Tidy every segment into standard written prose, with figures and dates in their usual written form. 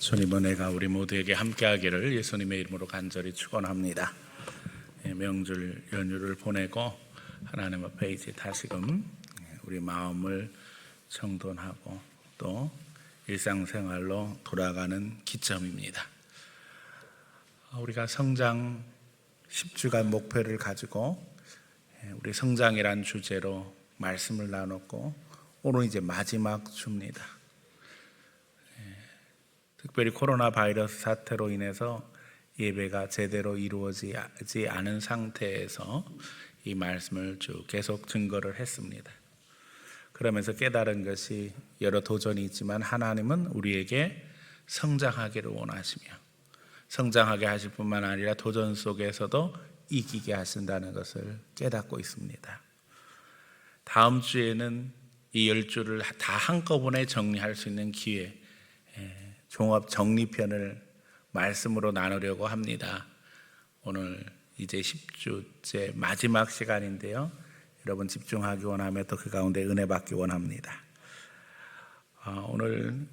주님은 은혜가 우리 모두에게 함께하기를 예수님의 이름으로 간절히 축원합니다. 명절 연휴를 보내고 하나님 앞에 이제 다시금 우리 마음을 정돈하고 또 일상생활로 돌아가는 기점입니다. 우리가 성장 10주간 목표를 가지고 우리 성장이란 주제로 말씀을 나눴고 오늘 이제 마지막 주입니다. 특별히 코로나 바이러스 사태로 인해서 예배가 제대로 이루어지지 않은 상태에서 이 말씀을 쭉 계속 증거를 했습니다. 그러면서 깨달은 것이 여러 도전이 있지만 하나님은 우리에게 성장하기를 원하시며 성장하게 하실 뿐만 아니라 도전 속에서도 이기게 하신다는 것을 깨닫고 있습니다. 다음 주에는 이 10주를 다 한꺼번에 정리할 수 있는 기회, 종합 정리편을 말씀으로 나누려고 합니다. 오늘 이제 10주째 마지막 시간인데요. 여러분 집중하기 원하며 또 그 가운데 은혜 받기 원합니다. 오늘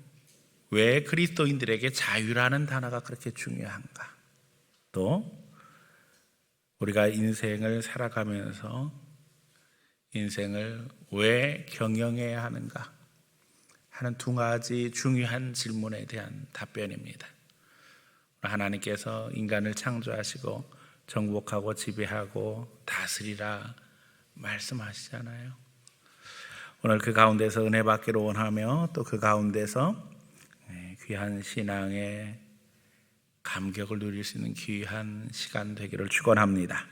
왜 그리스도인들에게 자유라는 단어가 그렇게 중요한가? 또 우리가 인생을 살아가면서 인생을 왜 경영해야 하는가 하는 두 가지 중요한 질문에 대한 답변입니다. 하나님께서 인간을 창조하시고 정복하고 지배하고 다스리라 말씀하시잖아요. 오늘 그 가운데서 은혜 받기를 원하며 또 그 가운데서 귀한 신앙의 감격을 누릴 수 있는 귀한 시간 되기를 축원합니다.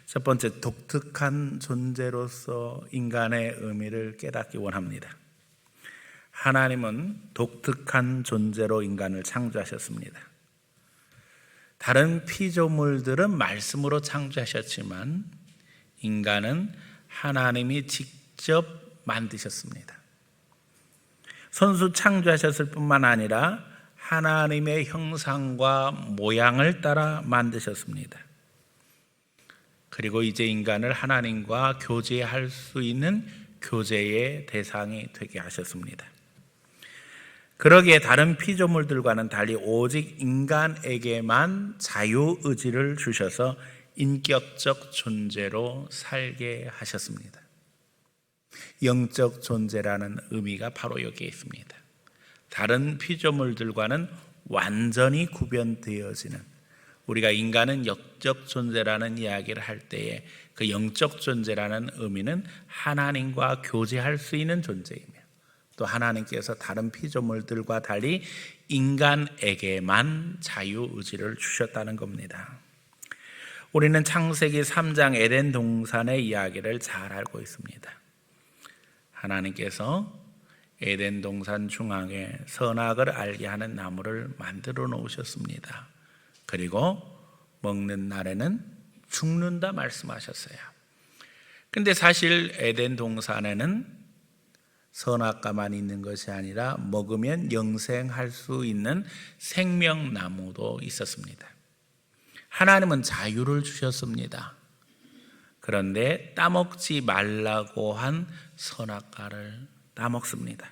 첫 번째, 독특한 존재로서 인간의 의미를 깨닫기 원합니다. 하나님은 독특한 존재로 인간을 창조하셨습니다. 다른 피조물들은 말씀으로 창조하셨지만 인간은 하나님이 직접 만드셨습니다. 손수 창조하셨을 뿐만 아니라 하나님의 형상과 모양을 따라 만드셨습니다. 그리고 이제 인간을 하나님과 교제할 수 있는 교제의 대상이 되게 하셨습니다. 그러기에 다른 피조물들과는 달리 오직 인간에게만 자유의지를 주셔서 인격적 존재로 살게 하셨습니다. 영적 존재라는 의미가 바로 여기에 있습니다. 다른 피조물들과는 완전히 구별되어지는, 우리가 인간은 영적 존재라는 이야기를 할 때에 그 영적 존재라는 의미는 하나님과 교제할 수 있는 존재이며 또 하나님께서 다른 피조물들과 달리 인간에게만 자유의지를 주셨다는 겁니다. 우리는 창세기 3장 에덴 동산의 이야기를 잘 알고 있습니다. 하나님께서 에덴 동산 중앙에 선악을 알게 하는 나무를 만들어 놓으셨습니다. 그리고 먹는 날에는 죽는다 말씀하셨어요. 근데 사실 에덴 동산에는 선악과만 있는 것이 아니라 먹으면 영생할 수 있는 생명나무도 있었습니다. 하나님은 자유를 주셨습니다. 그런데 따먹지 말라고 한 선악과를 따먹습니다.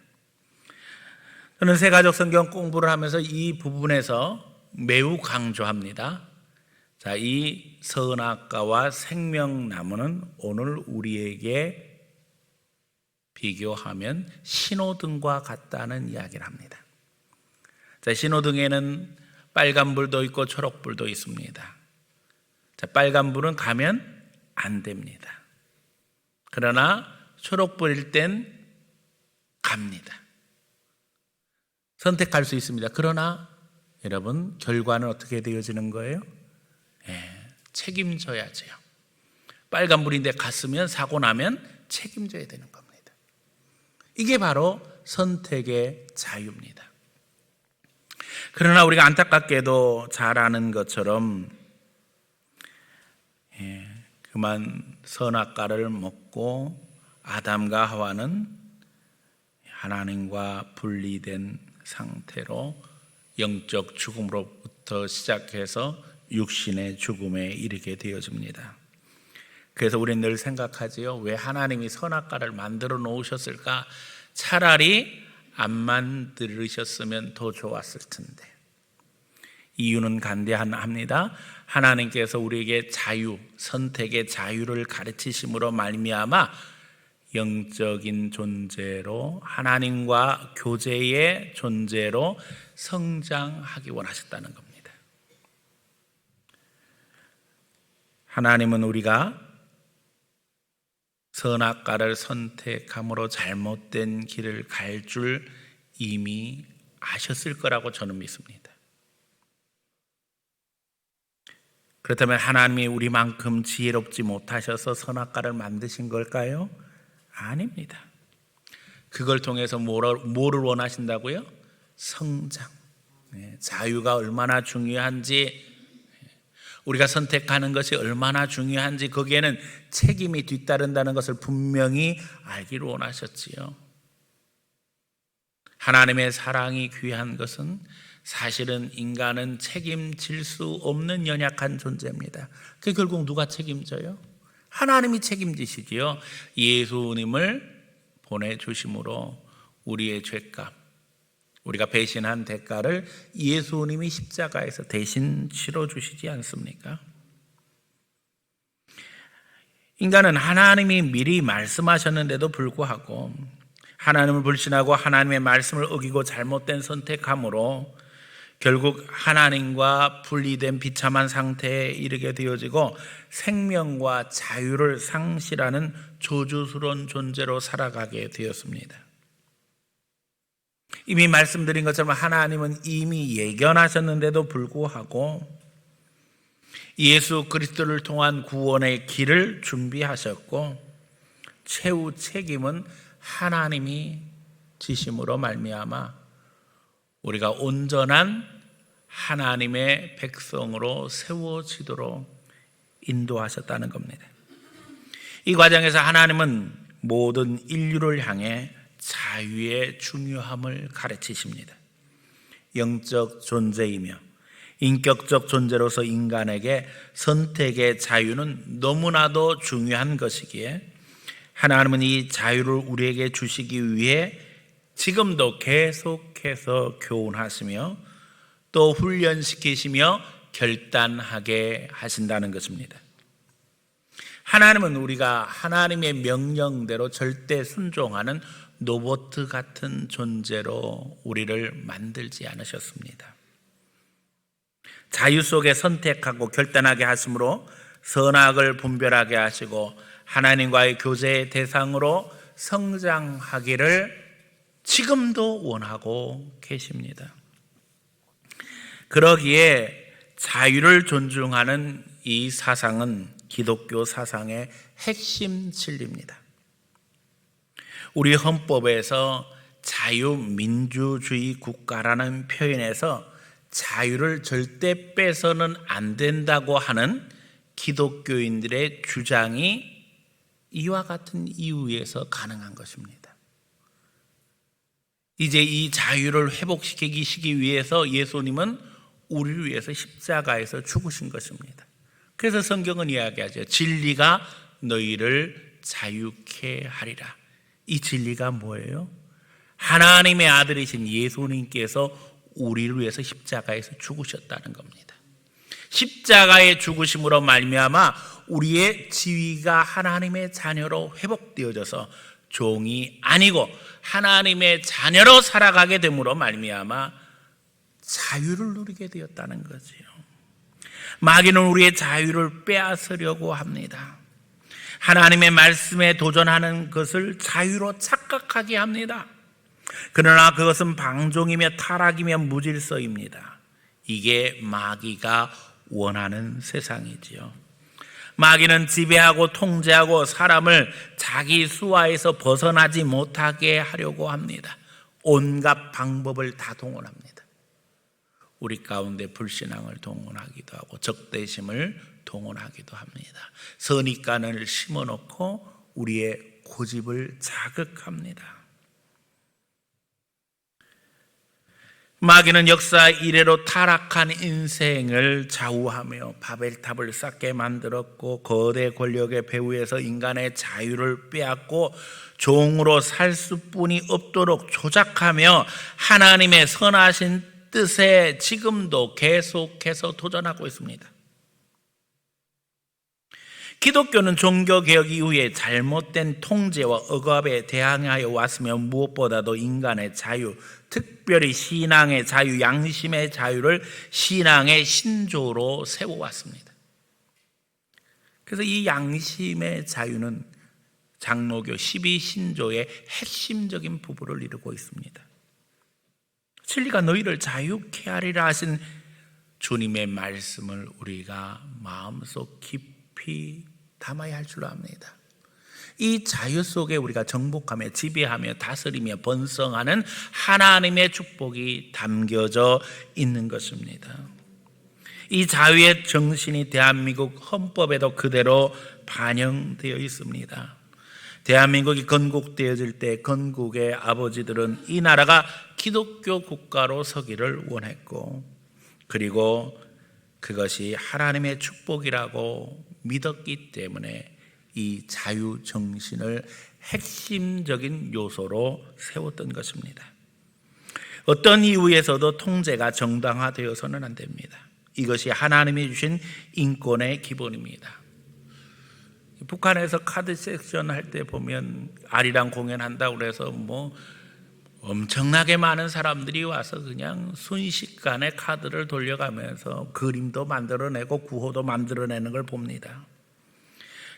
저는 새가족 성경 공부를 하면서 이 부분에서 매우 강조합니다. 자, 이 선악과와 생명나무는 오늘 우리에게 비교하면 신호등과 같다는 이야기를 합니다. 자, 신호등에는 빨간불도 있고 초록불도 있습니다. 자, 빨간불은 가면 안 됩니다. 그러나 초록불일 땐 갑니다. 선택할 수 있습니다. 그러나 여러분, 결과는 어떻게 되어지는 거예요? 책임져야죠. 빨간불인데 갔으면 사고 나면 책임져야 되는 겁니다. 이게 바로 선택의 자유입니다. 그러나 우리가 안타깝게도 잘 아는 것처럼 그만 선악과를 먹고 아담과 하와는 하나님과 분리된 상태로 영적 죽음으로부터 시작해서 육신의 죽음에 이르게 되어집니다. 그래서 우리는 늘 생각하지요. 왜 하나님이 선악과를 만들어 놓으셨을까? 차라리 안 만들으셨으면 더 좋았을 텐데. 이유는 간단합니다. 하나님께서 우리에게 자유, 선택의 자유를 가르치심으로 말미암아 영적인 존재로, 하나님과 교제의 존재로 성장하기 원하셨다는 겁니다. 하나님은 우리가 선악과를 선택함으로 잘못된 길을 갈 줄 이미 아셨을 거라고 저는 믿습니다. 그렇다면 하나님이 우리만큼 지혜롭지 못하셔서 선악과를 만드신 걸까요? 아닙니다. 그걸 통해서 뭐를 원하신다고요? 성장. 자유가 얼마나 중요한지, 우리가 선택하는 것이 얼마나 중요한지 거기에는 책임이 뒤따른다는 것을 분명히 알기를 원하셨지요. 하나님의 사랑이 귀한 것은 사실은 인간은 책임질 수 없는 연약한 존재입니다. 그게 결국 누가 책임져요? 하나님이 책임지시지요. 예수님을 보내주심으로 우리의 죄값, 우리가 배신한 대가를 예수님이 십자가에서 대신 치러주시지 않습니까? 인간은 하나님이 미리 말씀하셨는데도 불구하고 하나님을 불신하고 하나님의 말씀을 어기고 잘못된 선택함으로 결국 하나님과 분리된 비참한 상태에 이르게 되어지고 생명과 자유를 상실하는 저주스러운 존재로 살아가게 되었습니다. 이미 말씀드린 것처럼 하나님은 이미 예견하셨는데도 불구하고 예수 그리스도를 통한 구원의 길을 준비하셨고 최후 책임은 하나님이 지심으로 말미암아 우리가 온전한 하나님의 백성으로 세워지도록 인도하셨다는 겁니다. 이 과정에서 하나님은 모든 인류를 향해 자유의 중요함을 가르치십니다. 영적 존재이며 인격적 존재로서 인간에게 선택의 자유는 너무나도 중요한 것이기에 하나님은 이 자유를 우리에게 주시기 위해 지금도 계속해서 교훈하시며 또 훈련시키시며 결단하게 하신다는 것입니다. 하나님은 우리가 하나님의 명령대로 절대 순종하는 로봇 같은 존재로 우리를 만들지 않으셨습니다. 자유 속에 선택하고 결단하게 하심으로 선악을 분별하게 하시고 하나님과의 교제의 대상으로 성장하기를 지금도 원하고 계십니다. 그러기에 자유를 존중하는 이 사상은 기독교 사상의 핵심 진리입니다. 우리 헌법에서 자유민주주의 국가라는 표현에서 자유를 절대 빼서는 안 된다고 하는 기독교인들의 주장이 이와 같은 이유에서 가능한 것입니다. 이제 이 자유를 회복시키기 위해서 예수님은 우리를 위해서 십자가에서 죽으신 것입니다. 그래서 성경은 이야기하죠. 진리가 너희를 자유케 하리라. 이 진리가 뭐예요? 하나님의 아들이신 예수님께서 우리를 위해서 십자가에서 죽으셨다는 겁니다. 십자가의 죽으심으로 말미암아 우리의 지위가 하나님의 자녀로 회복되어져서 종이 아니고 하나님의 자녀로 살아가게 됨으로 말미암아 자유를 누리게 되었다는 거지요. 마귀는 우리의 자유를 빼앗으려고 합니다. 하나님의 말씀에 도전하는 것을 자유로 착각하게 합니다. 그러나 그것은 방종이며 타락이며 무질서입니다. 이게 마귀가 원하는 세상이지요. 마귀는 지배하고 통제하고 사람을 자기 수하에서 벗어나지 못하게 하려고 합니다. 온갖 방법을 다 동원합니다. 우리 가운데 불신앙을 동원하기도 하고 적대심을 동원하기도 합니다. 선입관을 심어놓고 우리의 고집을 자극합니다. 마귀는 역사 이래로 타락한 인생을 좌우하며 바벨탑을 쌓게 만들었고 거대 권력의 배후에서 인간의 자유를 빼앗고 종으로 살 수뿐이 없도록 조작하며 하나님의 선하신 뜻에 지금도 계속해서 도전하고 있습니다. 기독교는 종교개혁 이후에 잘못된 통제와 억압에 대항하여 왔으며 무엇보다도 인간의 자유, 특별히 신앙의 자유, 양심의 자유를 신앙의 신조로 세워왔습니다. 그래서 이 양심의 자유는 장로교 12신조의 핵심적인 부분을 이루고 있습니다. 진리가 너희를 자유케 하리라 하신 주님의 말씀을 우리가 마음속 깊이 담아야 할 줄로 압니다. 이 자유 속에 우리가 정복하며 지배하며 다스리며 번성하는 하나님의 축복이 담겨져 있는 것입니다. 이 자유의 정신이 대한민국 헌법에도 그대로 반영되어 있습니다. 대한민국이 건국되어질 때 건국의 아버지들은 이 나라가 기독교 국가로 서기를 원했고, 그리고 그것이 하나님의 축복이라고 믿었기 때문에 이 자유 정신을 핵심적인 요소로 세웠던 것입니다. 어떤 이유에서도 통제가 정당화되어서는 안 됩니다. 이것이 하나님이 주신 인권의 기본입니다. 북한에서 카드 섹션 할 때 보면 아리랑 공연한다고 그래서 엄청나게 많은 사람들이 와서 그냥 순식간에 카드를 돌려가면서 그림도 만들어내고 구호도 만들어내는 걸 봅니다.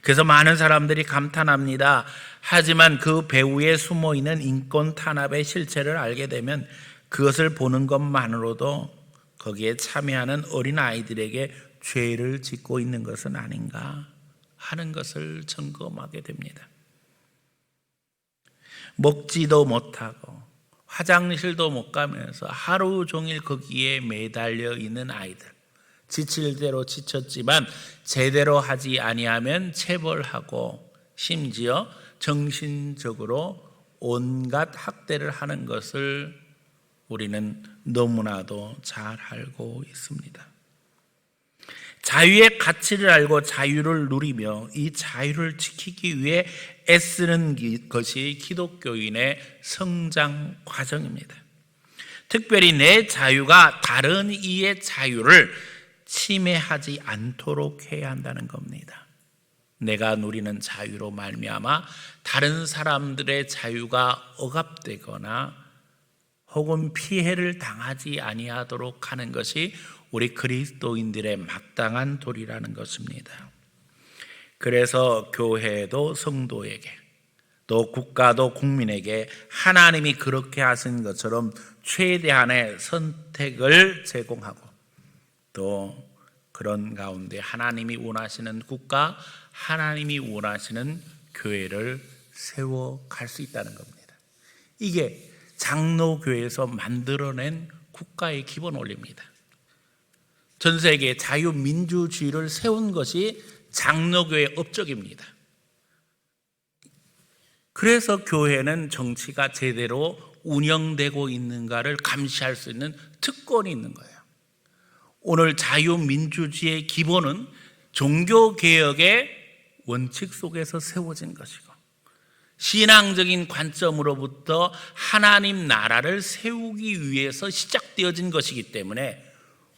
그래서 많은 사람들이 감탄합니다. 하지만 그 배후에 숨어있는 인권 탄압의 실체를 알게 되면 그것을 보는 것만으로도 거기에 참여하는 어린아이들에게 죄를 짓고 있는 것은 아닌가 하는 것을 점검하게 됩니다. 먹지도 못하고 화장실도 못 가면서 하루 종일 거기에 매달려 있는 아이들, 지칠 대로 지쳤지만 제대로 하지 아니하면 체벌하고 심지어 정신적으로 온갖 학대를 하는 것을 우리는 너무나도 잘 알고 있습니다. 자유의 가치를 알고 자유를 누리며 이 자유를 지키기 위해 애쓰는 것이 기독교인의 성장 과정입니다. 특별히 내 자유가 다른 이의 자유를 침해하지 않도록 해야 한다는 겁니다. 내가 누리는 자유로 말미암아 다른 사람들의 자유가 억압되거나 혹은 피해를 당하지 아니하도록 하는 것이 우리 그리스도인들의 마땅한 도리라는 것입니다. 그래서 교회도 성도에게 또 국가도 국민에게 하나님이 그렇게 하신 것처럼 최대한의 선택을 제공하고 또 그런 가운데 하나님이 원하시는 국가, 하나님이 원하시는 교회를 세워갈 수 있다는 겁니다. 이게 장로교에서 만들어낸 국가의 기본 원리입니다. 전 세계에 자유민주주의를 세운 것이 장로교의 업적입니다. 그래서 교회는 정치가 제대로 운영되고 있는가를 감시할 수 있는 특권이 있는 거예요. 오늘 자유민주주의의 기본은 종교개혁의 원칙 속에서 세워진 것이고 신앙적인 관점으로부터 하나님 나라를 세우기 위해서 시작되어진 것이기 때문에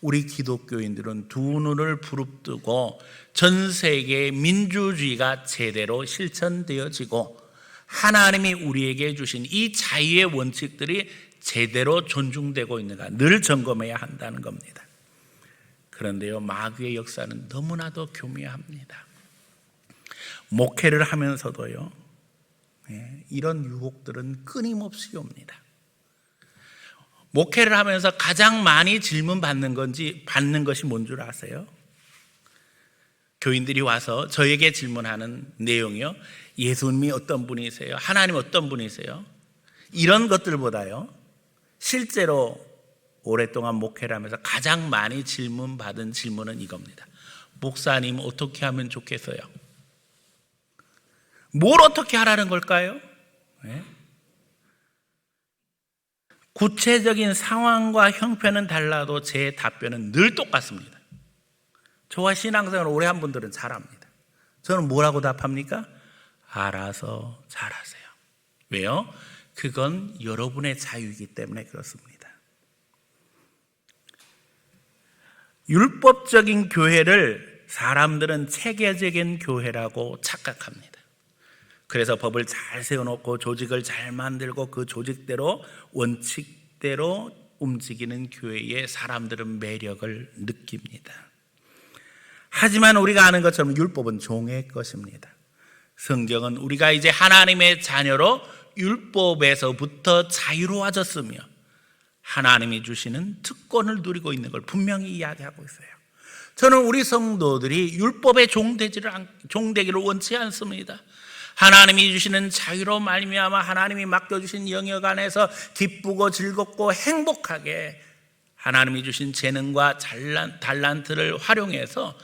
우리 기독교인들은 두 눈을 부릅뜨고 전 세계의 민주주의가 제대로 실천되어지고 하나님이 우리에게 주신 이 자유의 원칙들이 제대로 존중되고 있는가 늘 점검해야 한다는 겁니다. 그런데요, 마귀의 역사는 너무나도 교묘합니다. 목회를 하면서도요, 이런 유혹들은 끊임없이 옵니다. 목회를 하면서 가장 많이 질문받는 것이 뭔 줄 아세요? 교인들이 와서 저에게 질문하는 내용이요, 예수님이 어떤 분이세요? 하나님 어떤 분이세요? 이런 것들보다요, 실제로 오랫동안 목회를 하면서 가장 많이 질문받은 질문은 이겁니다. 목사님 어떻게 하면 좋겠어요? 뭘 어떻게 하라는 걸까요? 구체적인 상황과 형편은 달라도 제 답변은 늘 똑같습니다. 저와 신앙생활을 오래 한 분들은 잘 압니다. 저는 뭐라고 답합니까? 알아서 잘하세요. 왜요? 그건 여러분의 자유이기 때문에 그렇습니다. 율법적인 교회를 사람들은 체계적인 교회라고 착각합니다. 그래서 법을 잘 세워놓고 조직을 잘 만들고 그 조직대로 원칙대로 움직이는 교회에 사람들은 매력을 느낍니다. 하지만 우리가 아는 것처럼 율법은 종의 것입니다. 성경은 우리가 이제 하나님의 자녀로 율법에서부터 자유로워졌으며 하나님이 주시는 특권을 누리고 있는 걸 분명히 이야기하고 있어요. 저는 우리 성도들이 율법의 종되기를 원치 않습니다. 하나님이 주시는 자유로 말미암아 하나님이 맡겨주신 영역 안에서 기쁘고 즐겁고 행복하게 하나님이 주신 재능과 달란트를 활용해서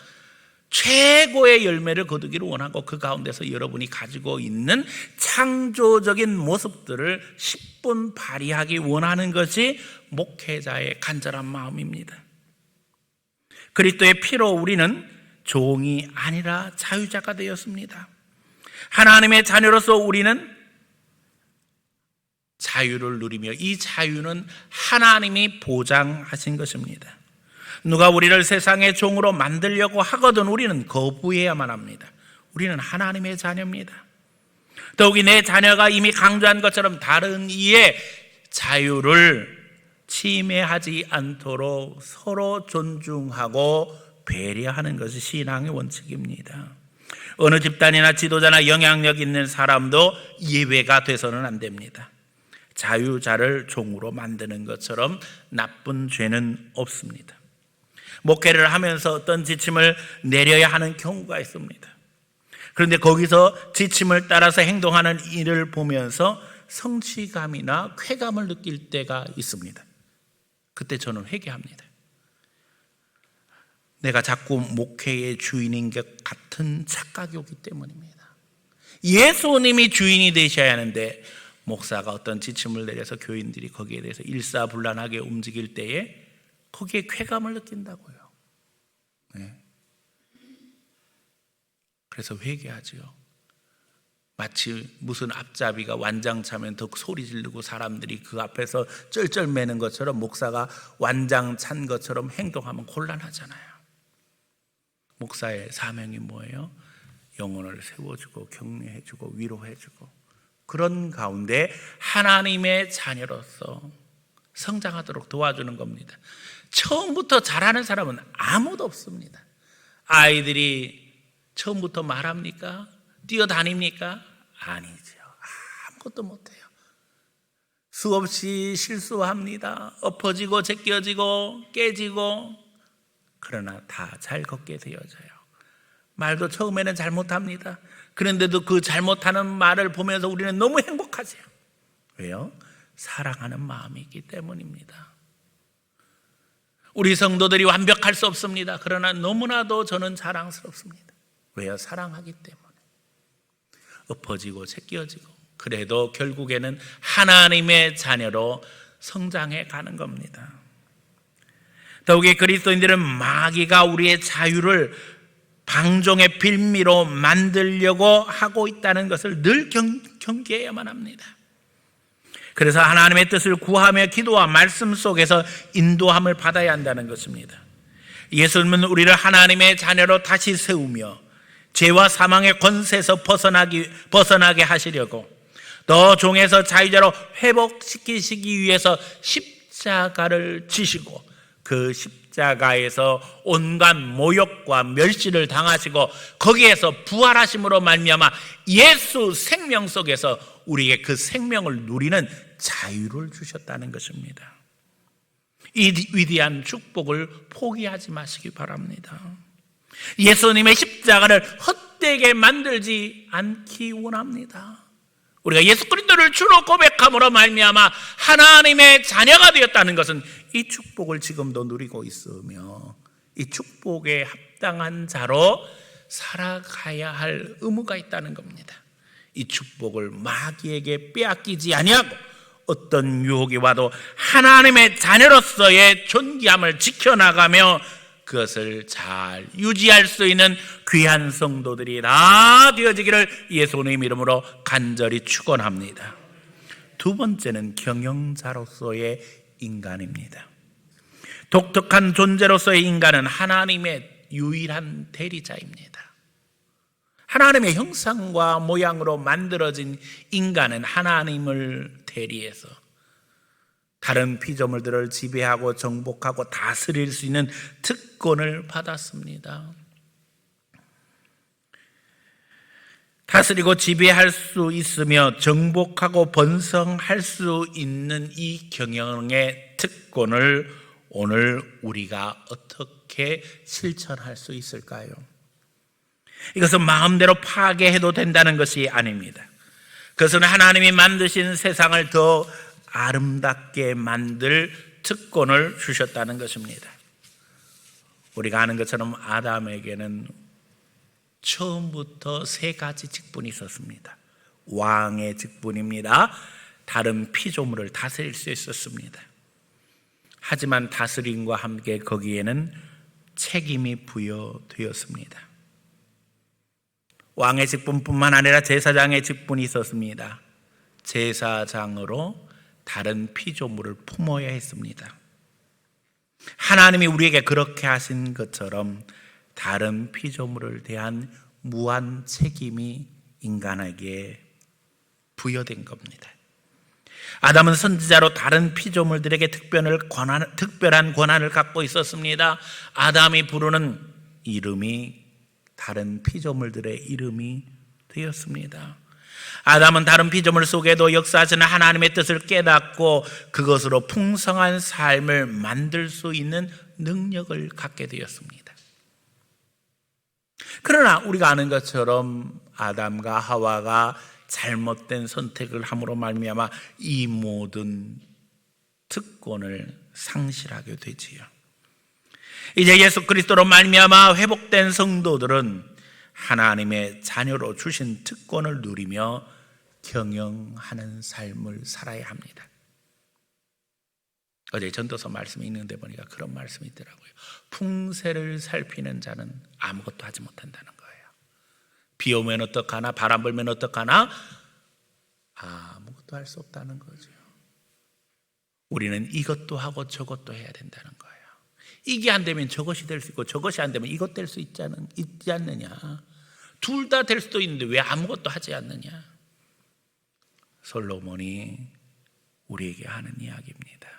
최고의 열매를 거두기를 원하고 그 가운데서 여러분이 가지고 있는 창조적인 모습들을 10분 발휘하기 원하는 것이 목회자의 간절한 마음입니다. 그리스도의 피로 우리는 종이 아니라 자유자가 되었습니다. 하나님의 자녀로서 우리는 자유를 누리며 이 자유는 하나님이 보장하신 것입니다. 누가 우리를 세상의 종으로 만들려고 하거든 우리는 거부해야만 합니다. 우리는 하나님의 자녀입니다. 더욱이 내 자녀가 이미 강조한 것처럼 다른 이의 자유를 침해하지 않도록 서로 존중하고 배려하는 것이 신앙의 원칙입니다. 어느 집단이나 지도자나 영향력 있는 사람도 예외가 돼서는 안 됩니다. 자유자를 종으로 만드는 것처럼 나쁜 죄는 없습니다. 목회를 하면서 어떤 지침을 내려야 하는 경우가 있습니다. 그런데 거기서 지침을 따라서 행동하는 일을 보면서 성취감이나 쾌감을 느낄 때가 있습니다. 그때 저는 회개합니다. 내가 자꾸 목회의 주인인 것 같은 착각이 오기 때문입니다. 예수님이 주인이 되셔야 하는데 목사가 어떤 지침을 내려서 교인들이 거기에 대해서 일사불란하게 움직일 때에 거기에 쾌감을 느낀다고요. 네. 그래서 회개하지요. 마치 무슨 앞잡이가 완장 차면 더 소리 지르고 사람들이 그 앞에서 쩔쩔매는 것처럼 목사가 완장 찬 것처럼 행동하면 곤란하잖아요. 목사의 사명이 뭐예요? 영혼을 세워주고 격려해주고 위로해주고 그런 가운데 하나님의 자녀로서 성장하도록 도와주는 겁니다. 처음부터 잘하는 사람은 아무도 없습니다. 아이들이 처음부터 말합니까? 뛰어다닙니까? 아니죠. 아무것도 못해요. 수없이 실수합니다. 엎어지고 제껴지고 깨지고 그러나 다 잘 걷게 되어져요. 말도 처음에는 잘못합니다. 그런데도 그 잘못하는 말을 보면서 우리는 너무 행복하죠. 왜요? 사랑하는 마음이 있기 때문입니다. 우리 성도들이 완벽할 수 없습니다. 그러나 너무나도 저는 자랑스럽습니다. 왜요? 사랑하기 때문에. 엎어지고 제껴지고 그래도 결국에는 하나님의 자녀로 성장해 가는 겁니다. 더욱이 그리스도인들은 마귀가 우리의 자유를 방종의 빌미로 만들려고 하고 있다는 것을 늘 경계해야만 합니다. 그래서 하나님의 뜻을 구하며 기도와 말씀 속에서 인도함을 받아야 한다는 것입니다. 예수님은 우리를 하나님의 자녀로 다시 세우며 죄와 사망의 권세에서 벗어나게 하시려고 더 종에서 자유자로 회복시키시기 위해서 십자가를 지시고 그 십자가에서 온갖 모욕과 멸시를 당하시고 거기에서 부활하심으로 말미암아 예수 생명 속에서 우리에게 그 생명을 누리는 자유를 주셨다는 것입니다. 이 위대한 축복을 포기하지 마시기 바랍니다. 예수님의 십자가를 헛되게 만들지 않기 원합니다. 우리가 예수 그리스도를 주로 고백함으로 말미암아 하나님의 자녀가 되었다는 것은 이 축복을 지금도 누리고 있으며 이 축복에 합당한 자로 살아가야 할 의무가 있다는 겁니다. 이 축복을 마귀에게 빼앗기지 아니하고 어떤 유혹이 와도 하나님의 자녀로서의 존귀함을 지켜나가며 그것을 잘 유지할 수 있는 귀한 성도들이 다 되어지기를 예수님 이름으로 간절히 축원합니다. 두 번째는 경영자로서의 인간입니다. 독특한 존재로서의 인간은 하나님의 유일한 대리자입니다. 하나님의 형상과 모양으로 만들어진 인간은 하나님을 대리해서 다른 피조물들을 지배하고 정복하고 다스릴 수 있는 특권을 받았습니다. 다스리고 지배할 수 있으며 정복하고 번성할 수 있는 이 경영의 특권을 오늘 우리가 어떻게 실천할 수 있을까요? 이것은 마음대로 파괴해도 된다는 것이 아닙니다. 그것은 하나님이 만드신 세상을 더 아름답게 만들 특권을 주셨다는 것입니다. 우리가 아는 것처럼 아담에게는 처음부터 세 가지 직분이 있었습니다. 왕의 직분입니다. 다른 피조물을 다스릴 수 있었습니다. 하지만 다스림과 함께 거기에는 책임이 부여되었습니다. 왕의 직분뿐만 아니라 제사장의 직분이 있었습니다. 제사장으로 다른 피조물을 품어야 했습니다. 하나님이 우리에게 그렇게 하신 것처럼 다른 피조물을 대한 무한 책임이 인간에게 부여된 겁니다. 아담은 선지자로 다른 피조물들에게 특별한 권한을 갖고 있었습니다. 아담이 부르는 이름이 다른 피조물들의 이름이 되었습니다. 아담은 다른 피조물 속에도 역사하시는 하나님의 뜻을 깨닫고 그것으로 풍성한 삶을 만들 수 있는 능력을 갖게 되었습니다. 그러나 우리가 아는 것처럼 아담과 하와가 잘못된 선택을 함으로 말미암아 이 모든 특권을 상실하게 되지요. 이제 예수 그리스도로 말미암아 회복된 성도들은 하나님의 자녀로 주신 특권을 누리며 경영하는 삶을 살아야 합니다. 어제 전도서 말씀이 있는데 보니까 그런 말씀이 있더라고요. 풍세를 살피는 자는 아무것도 하지 못한다는 거예요. 비 오면 어떡하나, 바람 불면 어떡하나, 아무것도 할 수 없다는 거죠. 우리는 이것도 하고 저것도 해야 된다는 거예요. 이게 안 되면 저것이 될 수 있고 저것이 안 되면 이것 될 수 있지 않느냐. 둘 다 될 수도 있는데 왜 아무것도 하지 않느냐. 솔로몬이 우리에게 하는 이야기입니다.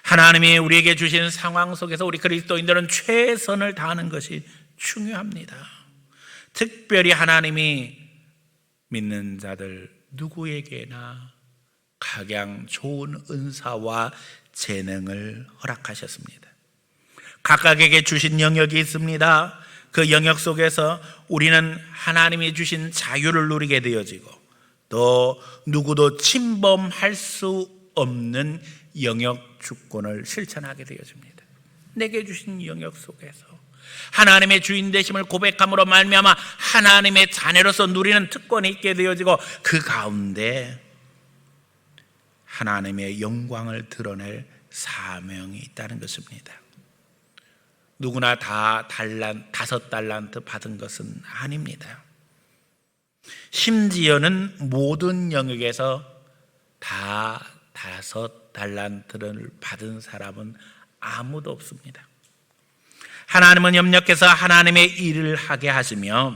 하나님이 우리에게 주신 상황 속에서 우리 그리스도인들은 최선을 다하는 것이 중요합니다. 특별히 하나님이 믿는 자들 누구에게나 각양 좋은 은사와 재능을 허락하셨습니다. 각각에게 주신 영역이 있습니다. 그 영역 속에서 우리는 하나님이 주신 자유를 누리게 되어지고 또 누구도 침범할 수 없는 영역 주권을 실천하게 되어집니다. 내게 주신 영역 속에서 하나님의 주인 되심을 고백함으로 말미암아 하나님의 자녀로서 누리는 특권이 있게 되어지고 그 가운데 하나님의 영광을 드러낼 사명이 있다는 것입니다. 누구나 다 5달란트 받은 것은 아닙니다. 심지어는 모든 영역에서 다 5달란트를 받은 사람은 아무도 없습니다. 하나님은 협력해서 하나님의 일을 하게 하시며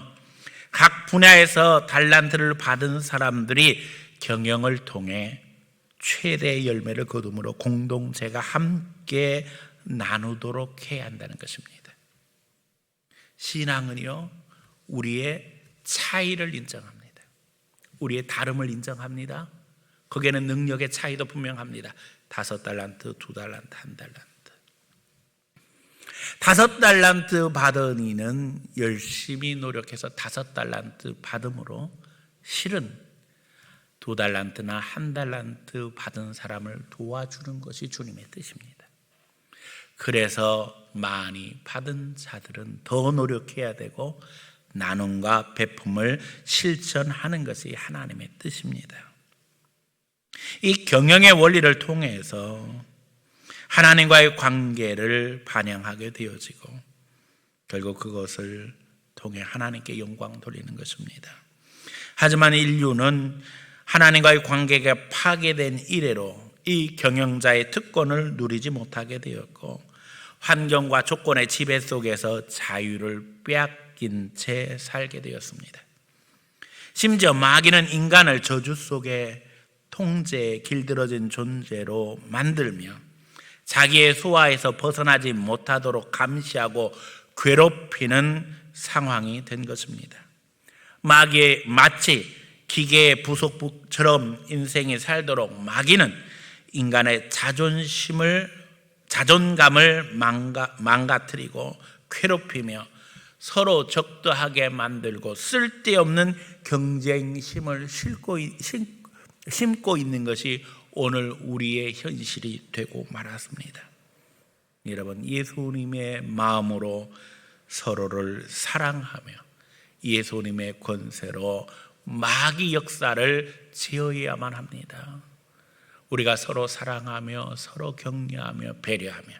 각 분야에서 달란트를 받은 사람들이 경영을 통해 최대의 열매를 거둠으로 공동체가 함께 나누도록 해야 한다는 것입니다. 신앙은요, 우리의 차이를 인정합니다. 우리의 다름을 인정합니다. 거기에는 능력의 차이도 분명합니다. 5달란트, 2달란트, 1달란트. 5달란트 받은 이는 열심히 노력해서 5달란트 받음으로 실은 2달란트나 1달란트 받은 사람을 도와주는 것이 주님의 뜻입니다. 그래서 많이 받은 자들은 더 노력해야 되고 나눔과 베품을 실천하는 것이 하나님의 뜻입니다. 이 경영의 원리를 통해서 하나님과의 관계를 반영하게 되어지고 결국 그것을 통해 하나님께 영광 돌리는 것입니다. 하지만 인류는 하나님과의 관계가 파괴된 이래로 이 경영자의 특권을 누리지 못하게 되었고 환경과 조건의 지배 속에서 자유를 빼앗긴 채 살게 되었습니다. 심지어 마귀는 인간을 저주 속에 통제에 길들어진 존재로 만들며 자기의 수하에서 벗어나지 못하도록 감시하고 괴롭히는 상황이 된 것입니다. 마귀의 마치 기계의 부속처럼 인생이 살도록 마귀는 인간의 자존감을 망가뜨리고 괴롭히며 서로 적도하게 만들고 쓸데없는 경쟁심을 심고 있는 것이 오늘 우리의 현실이 되고 말았습니다. 여러분, 예수님의 마음으로 서로를 사랑하며 예수님의 권세로 마귀 역사를 제어해야만 합니다. 우리가 서로 사랑하며 서로 격려하며 배려하며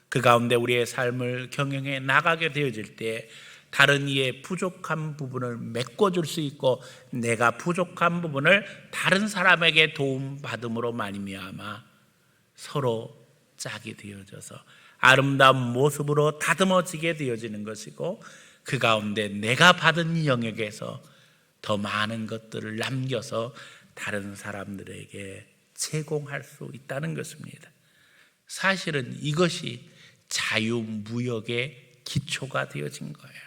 그 가운데 우리의 삶을 경영해 나가게 되어질 때 다른 이의 부족한 부분을 메꿔줄 수 있고 내가 부족한 부분을 다른 사람에게 도움받음으로 말미암아 서로 짝이 되어져서 아름다운 모습으로 다듬어지게 되어지는 것이고 그 가운데 내가 받은 영역에서 더 많은 것들을 남겨서 다른 사람들에게 제공할 수 있다는 것입니다. 사실은 이것이 자유무역의 기초가 되어진 거예요.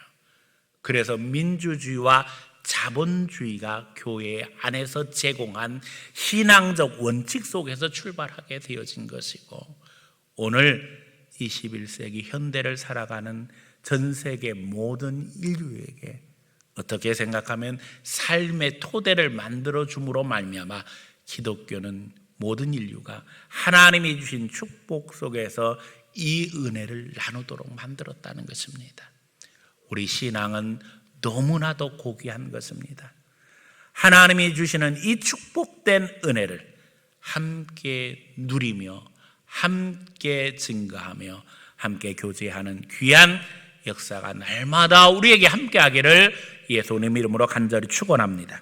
그래서 민주주의와 자본주의가 교회 안에서 제공한 신앙적 원칙 속에서 출발하게 되어진 것이고 오늘 21세기 현대를 살아가는 전 세계 모든 인류에게 어떻게 생각하면 삶의 토대를 만들어 줌으로 말미암아 기독교는 모든 인류가 하나님이 주신 축복 속에서 이 은혜를 나누도록 만들었다는 것입니다. 우리 신앙은 너무나도 고귀한 것입니다. 하나님이 주시는 이 축복된 은혜를 함께 누리며 함께 증거하며 함께 교제하는 귀한 역사가 날마다 우리에게 함께하기를 예수님 이름으로 간절히 축원합니다.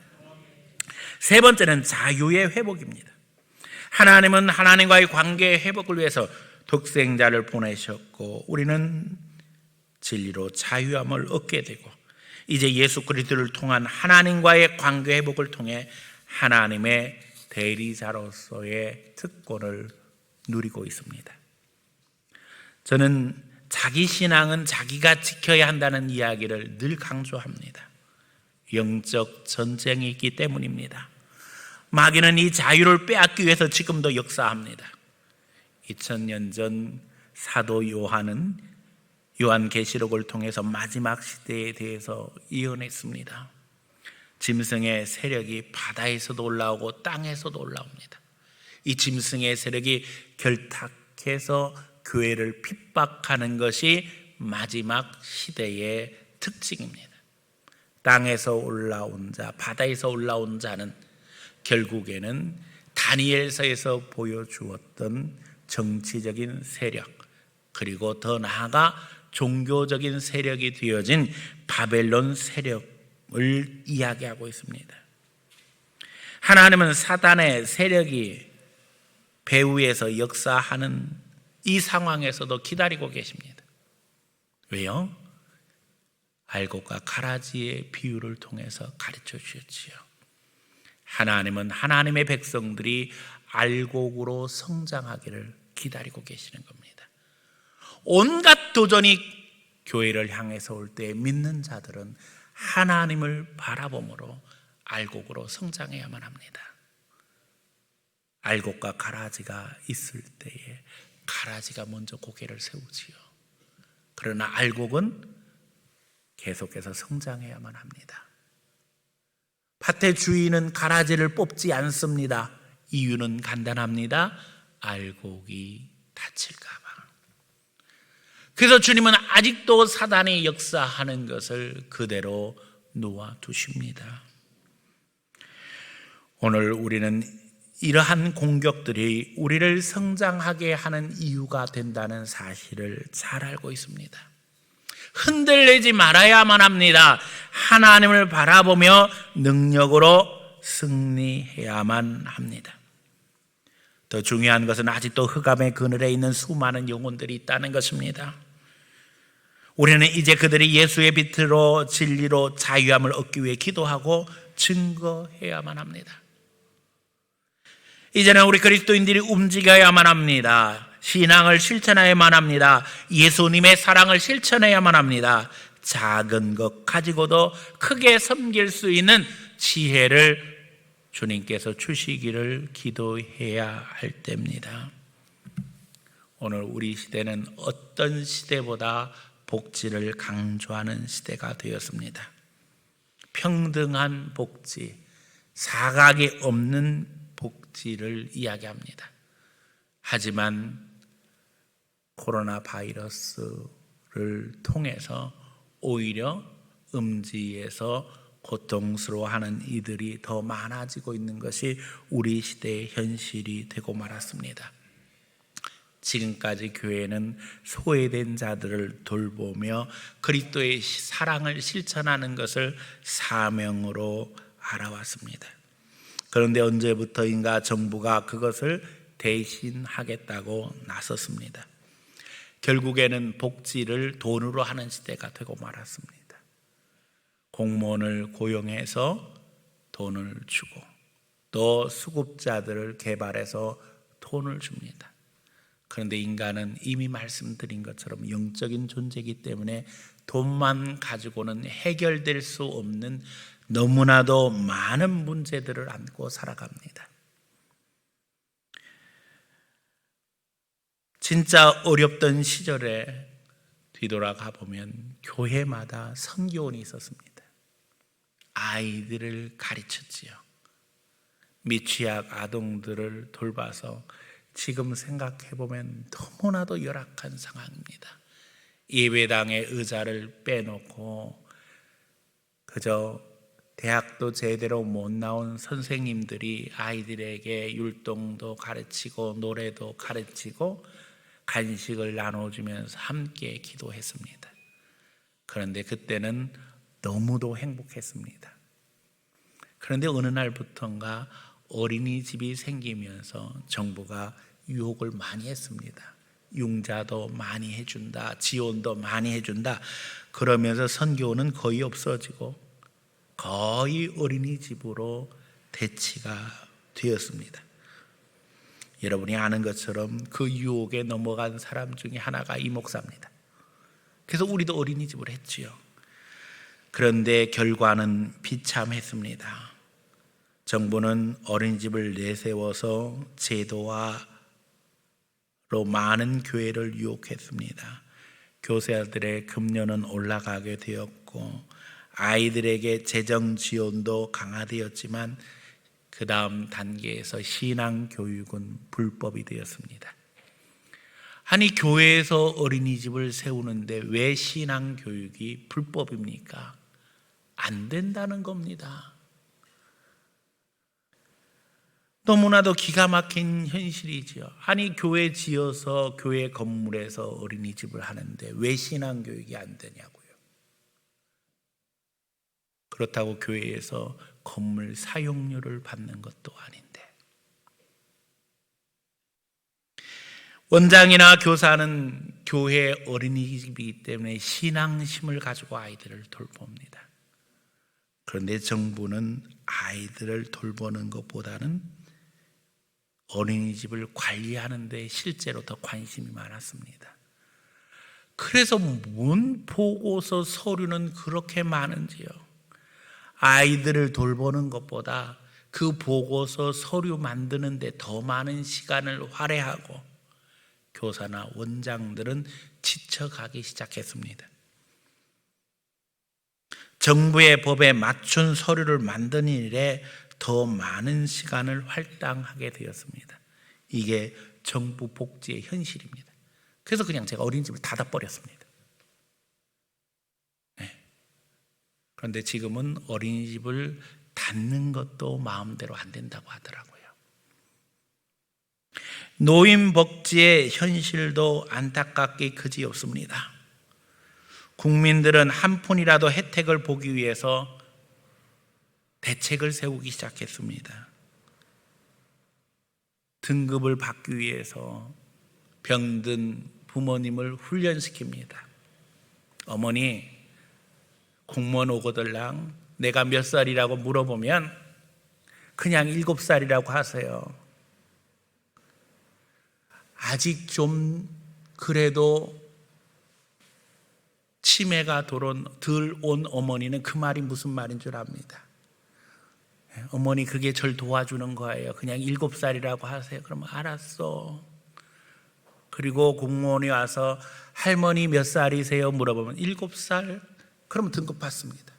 세 번째는 자유의 회복입니다. 하나님은 하나님과의 관계의 회복을 위해서 독생자를 보내셨고 우리는 진리로 자유함을 얻게 되고 이제 예수 그리스도를 통한 하나님과의 관계 회복을 통해 하나님의 대리자로서의 특권을 누리고 있습니다. 저는 자기 신앙은 자기가 지켜야 한다는 이야기를 늘 강조합니다. 영적 전쟁이 있기 때문입니다. 마귀는 이 자유를 빼앗기 위해서 지금도 역사합니다. 2000년 전 사도 요한은 요한계시록을 통해서 마지막 시대에 대해서 예언했습니다. 짐승의 세력이 바다에서도 올라오고 땅에서도 올라옵니다. 이 짐승의 세력이 결탁해서 교회를 핍박하는 것이 마지막 시대의 특징입니다. 땅에서 올라온 자, 바다에서 올라온 자는 결국에는 다니엘서에서 보여주었던 정치적인 세력 그리고 더 나아가 종교적인 세력이 되어진 바벨론 세력을 이야기하고 있습니다. 하나님은 사단의 세력이 배후에서 역사하는 이 상황에서도 기다리고 계십니다. 왜요? 알곡과 가라지의 비유를 통해서 가르쳐 주셨지요. 하나님은 하나님의 백성들이 알곡으로 성장하기를 기다리고 계시는 겁니다. 온갖 도전이 교회를 향해서 올 때 믿는 자들은 하나님을 바라봄으로 알곡으로 성장해야만 합니다. 알곡과 가라지가 있을 때에 가라지가 먼저 고개를 세우지요. 그러나 알곡은 계속해서 성장해야만 합니다. 밭의 주인은 가라지를 뽑지 않습니다. 이유는 간단합니다. 알곡이 다칠까 봐. 그래서 주님은 아직도 사단이 역사하는 것을 그대로 놓아두십니다. 오늘 우리는 이러한 공격들이 우리를 성장하게 하는 이유가 된다는 사실을 잘 알고 있습니다. 흔들리지 말아야만 합니다. 하나님을 바라보며 능력으로 승리해야만 합니다. 더 중요한 것은 아직도 흑암의 그늘에 있는 수많은 영혼들이 있다는 것입니다. 우리는 이제 그들이 예수의 빛으로 진리로 자유함을 얻기 위해 기도하고 증거해야만 합니다. 이제는 우리 그리스도인들이 움직여야만 합니다. 신앙을 실천해야만 합니다. 예수님의 사랑을 실천해야만 합니다. 작은 것 가지고도 크게 섬길 수 있는 지혜를 주님께서 주시기를 기도해야 할 때입니다. 오늘 우리 시대는 어떤 시대보다 복지를 강조하는 시대가 되었습니다. 평등한 복지, 사각이 없는 복지를 이야기합니다. 하지만 코로나 바이러스를 통해서 오히려 음지에서 고통스러워하는 이들이 더 많아지고 있는 것이 우리 시대의 현실이 되고 말았습니다. 지금까지 교회는 소외된 자들을 돌보며 그리스도의 사랑을 실천하는 것을 사명으로 알아왔습니다. 그런데 언제부터인가 정부가 그것을 대신하겠다고 나섰습니다. 결국에는 복지를 돈으로 하는 시대가 되고 말았습니다. 공무원을 고용해서 돈을 주고 또 수급자들을 개발해서 돈을 줍니다. 그런데 인간은 이미 말씀드린 것처럼 영적인 존재이기 때문에 돈만 가지고는 해결될 수 없는 너무나도 많은 문제들을 안고 살아갑니다. 진짜 어렵던 시절에 뒤돌아가 보면 교회마다 선교원이 있었습니다. 아이들을 가르쳤지요. 미취학 아동들을 돌봐서 지금 생각해 보면 너무나도 열악한 상황입니다. 예배당의 의자를 빼놓고 그저 대학도 제대로 못 나온 선생님들이 아이들에게 율동도 가르치고 노래도 가르치고 간식을 나눠주면서 함께 기도했습니다. 그런데 그때는 너무도 행복했습니다. 그런데 어느 날부터인가 어린이집이 생기면서 정부가 유혹을 많이 했습니다. 융자도 많이 해준다, 지원도 많이 해준다. 그러면서 선교는 거의 없어지고 거의 어린이집으로 대치가 되었습니다. 여러분이 아는 것처럼 그 유혹에 넘어간 사람 중에 하나가 이 목사입니다. 그래서 우리도 어린이집을 했지요. 그런데 결과는 비참했습니다. 정부는 어린이집을 내세워서 제도화로 많은 교회를 유혹했습니다. 교사들의 급료는 올라가게 되었고 아이들에게 재정 지원도 강화되었지만 그 다음 단계에서 신앙교육은 불법이 되었습니다. 아니 교회에서 어린이집을 세우는데 왜 신앙교육이 불법입니까? 안 된다는 겁니다. 너무나도 기가 막힌 현실이죠. 아니 교회 지어서 교회 건물에서 어린이집을 하는데 왜 신앙교육이 안 되냐고요. 그렇다고 교회에서 건물 사용료를 받는 것도 아닌데 원장이나 교사는 교회 어린이집이기 때문에 신앙심을 가지고 아이들을 돌봅니다. 그런데 정부는 아이들을 돌보는 것보다는 어린이집을 관리하는 데 실제로 더 관심이 많았습니다. 그래서 뭔 보고서 서류는 그렇게 많은지요. 아이들을 돌보는 것보다 그 보고서 서류 만드는 데 더 많은 시간을 할애하고 교사나 원장들은 지쳐가기 시작했습니다. 정부의 법에 맞춘 서류를 만드는 일에 더 많은 시간을 할당하게 되었습니다. 이게 정부 복지의 현실입니다. 그래서 그냥 제가 어린이집을 닫아버렸습니다. 네. 그런데 지금은 어린이집을 닫는 것도 마음대로 안 된다고 하더라고요. 노인복지의 현실도 안타깝게 그지없습니다. 국민들은 한 푼이라도 혜택을 보기 위해서 대책을 세우기 시작했습니다. 등급을 받기 위해서 병든 부모님을 훈련시킵니다. 어머니, 공무원 오거들랑 내가 몇 살이라고 물어보면 그냥 7살이라고 하세요. 아직 좀 그래도 치매가 덜 온 어머니는 그 말이 무슨 말인 줄 압니다. 어머니, 그게 절 도와주는 거예요. 그냥 7살이라고 하세요. 그러면 알았어. 그리고 공무원이 와서 할머니 몇 살이세요? 물어보면 7살? 그러면 등급 받습니다.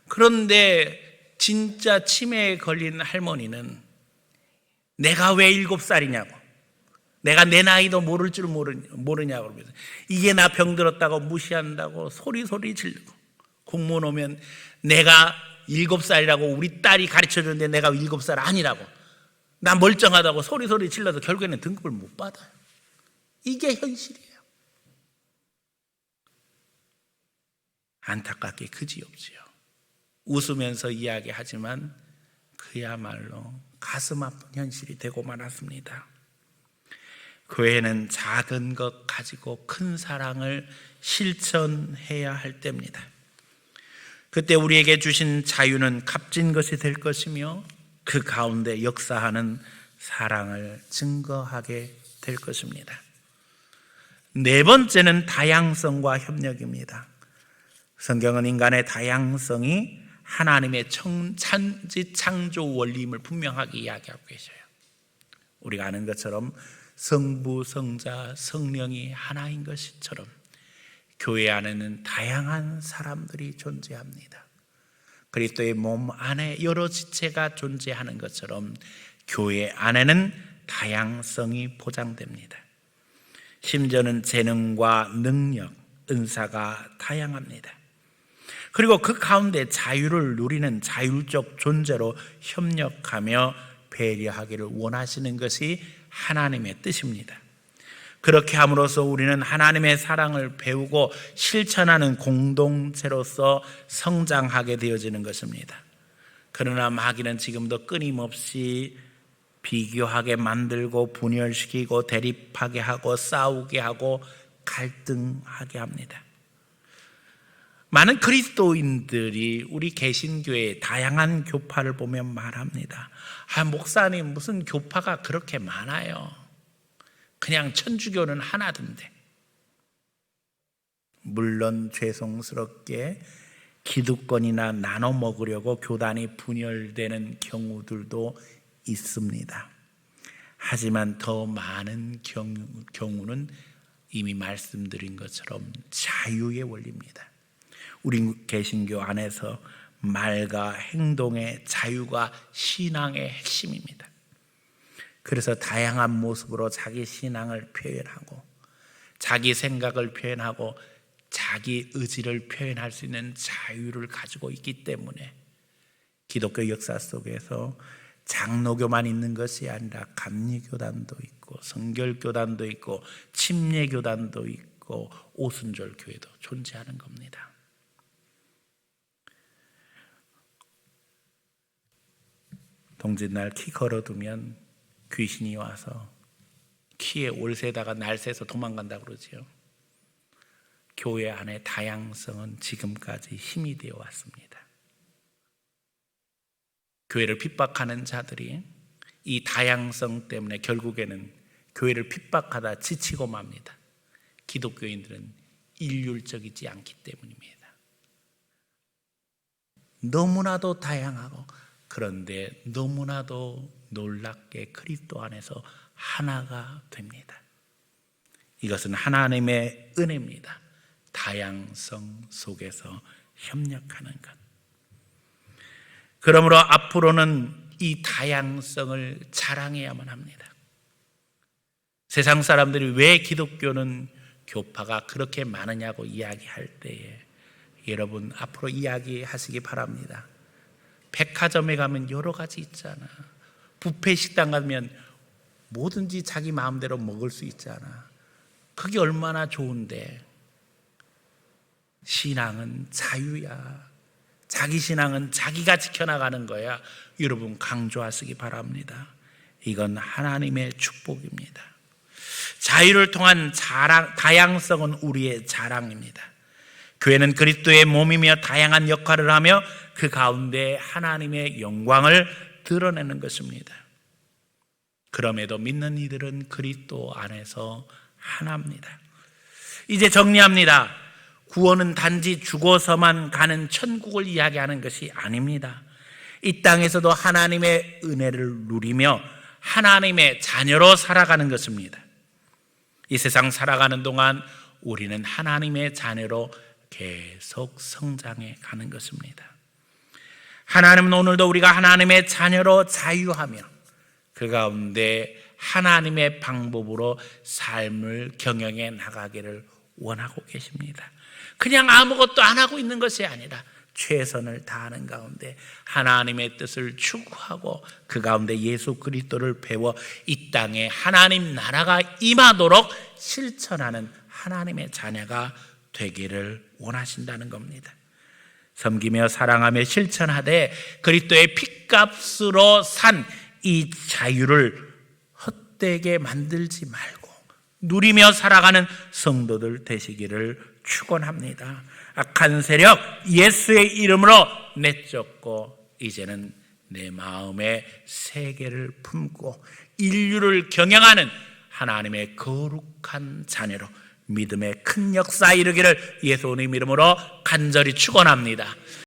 그런데 진짜 치매에 걸린 할머니는 내가 왜 7살이냐고, 내가 내 나이도 모를 줄 모르냐고 그러면서 이게 나 병들었다고 무시한다고 소리 지르고, 공무원 오면 내가 7살이라고 우리 딸이 가르쳐줬는데 내가 7살 아니라고, 나 멀쩡하다고 소리 질러서 결국에는 등급을 못 받아요. 이게 현실이에요. 안타깝게 그지없지요. 웃으면서 이야기하지만 그야말로 가슴 아픈 현실이 되고 말았습니다. 교회는 작은 것 가지고 큰 사랑을 실천해야 할 때입니다. 그때 우리에게 주신 자유는 값진 것이 될 것이며 그 가운데 역사하는 사랑을 증거하게 될 것입니다. 네 번째는 다양성과 협력입니다. 성경은 인간의 다양성이 하나님의 천지 창조 원리임을 분명하게 이야기하고 계셔요. 우리가 아는 것처럼 성부, 성자, 성령이 하나인 것처럼 교회 안에는 다양한 사람들이 존재합니다. 그리스도의 몸 안에 여러 지체가 존재하는 것처럼 교회 안에는 다양성이 보장됩니다. 심지어는 재능과 능력, 은사가 다양합니다. 그리고 그 가운데 자유를 누리는 자율적 존재로 협력하며 배려하기를 원하시는 것이 하나님의 뜻입니다. 그렇게 함으로써 우리는 하나님의 사랑을 배우고 실천하는 공동체로서 성장하게 되어지는 것입니다. 그러나 마귀는 지금도 끊임없이 비교하게 만들고 분열시키고 대립하게 하고 싸우게 하고 갈등하게 합니다. 많은 그리스도인들이 우리 개신교의 다양한 교파를 보면 말합니다. 목사님, 무슨 교파가 그렇게 많아요? 그냥 천주교는 하나던데. 물론 죄송스럽게 기득권이나 나눠 먹으려고 교단이 분열되는 경우들도 있습니다. 하지만 더 많은 경우는 이미 말씀드린 것처럼 자유의 원리입니다. 우리 개신교 안에서 말과 행동의 자유가 신앙의 핵심입니다. 그래서 다양한 모습으로 자기 신앙을 표현하고 자기 생각을 표현하고 자기 의지를 표현할 수 있는 자유를 가지고 있기 때문에 기독교 역사 속에서 장로교만 있는 것이 아니라 감리교단도 있고 성결교단도 있고 침례교단도 있고 오순절교회도 존재하는 겁니다. 동짓날 키 걸어두면 귀신이 와서 키에 올세다가 날새서 도망간다고 그러지요. 교회 안의 다양성은 지금까지 힘이 되어 왔습니다. 교회를 핍박하는 자들이 이 다양성 때문에 결국에는 교회를 핍박하다 지치고 맙니다. 기독교인들은 일률적이지 않기 때문입니다. 너무나도 다양하고 그런데 너무나도 놀랍게 그리스도 안에서 하나가 됩니다. 이것은 하나님의 은혜입니다. 다양성 속에서 협력하는 것. 그러므로 앞으로는 이 다양성을 자랑해야만 합니다. 세상 사람들이 왜 기독교는 교파가 그렇게 많으냐고 이야기할 때에 여러분 앞으로 이야기하시기 바랍니다. 백화점에 가면 여러 가지 있잖아. 뷔페 식당 가면 뭐든지 자기 마음대로 먹을 수 있잖아. 그게 얼마나 좋은데. 신앙은 자유야. 자기 신앙은 자기가 지켜나가는 거야. 여러분 강조하시기 바랍니다. 이건 하나님의 축복입니다. 자유를 통한 다양성은 우리의 자랑입니다. 교회는 그리스도의 몸이며 다양한 역할을 하며 그 가운데 하나님의 영광을 드러내는 것입니다. 그럼에도 믿는 이들은 그리스도 안에서 하나입니다. 이제 정리합니다. 구원은 단지 죽어서만 가는 천국을 이야기하는 것이 아닙니다. 이 땅에서도 하나님의 은혜를 누리며 하나님의 자녀로 살아가는 것입니다. 이 세상 살아가는 동안 우리는 하나님의 자녀로 계속 성장해 가는 것입니다. 하나님은 오늘도 우리가 하나님의 자녀로 자유하며 그 가운데 하나님의 방법으로 삶을 경영해 나가기를 원하고 계십니다. 그냥 아무것도 안 하고 있는 것이 아니라 최선을 다하는 가운데 하나님의 뜻을 추구하고 그 가운데 예수 그리스도를 배워 이 땅에 하나님 나라가 임하도록 실천하는 하나님의 자녀가 되기를 원하신다는 겁니다. 섬기며 사랑하며 실천하되 그리스도의 핏값으로 산 이 자유를 헛되게 만들지 말고 누리며 살아가는 성도들 되시기를 축원합니다. 악한 세력 예수의 이름으로 내쫓고 이제는 내 마음의 세계를 품고 인류를 경영하는 하나님의 거룩한 자녀로 믿음의 큰 역사 이루기를 예수님 이름으로 간절히 축원합니다.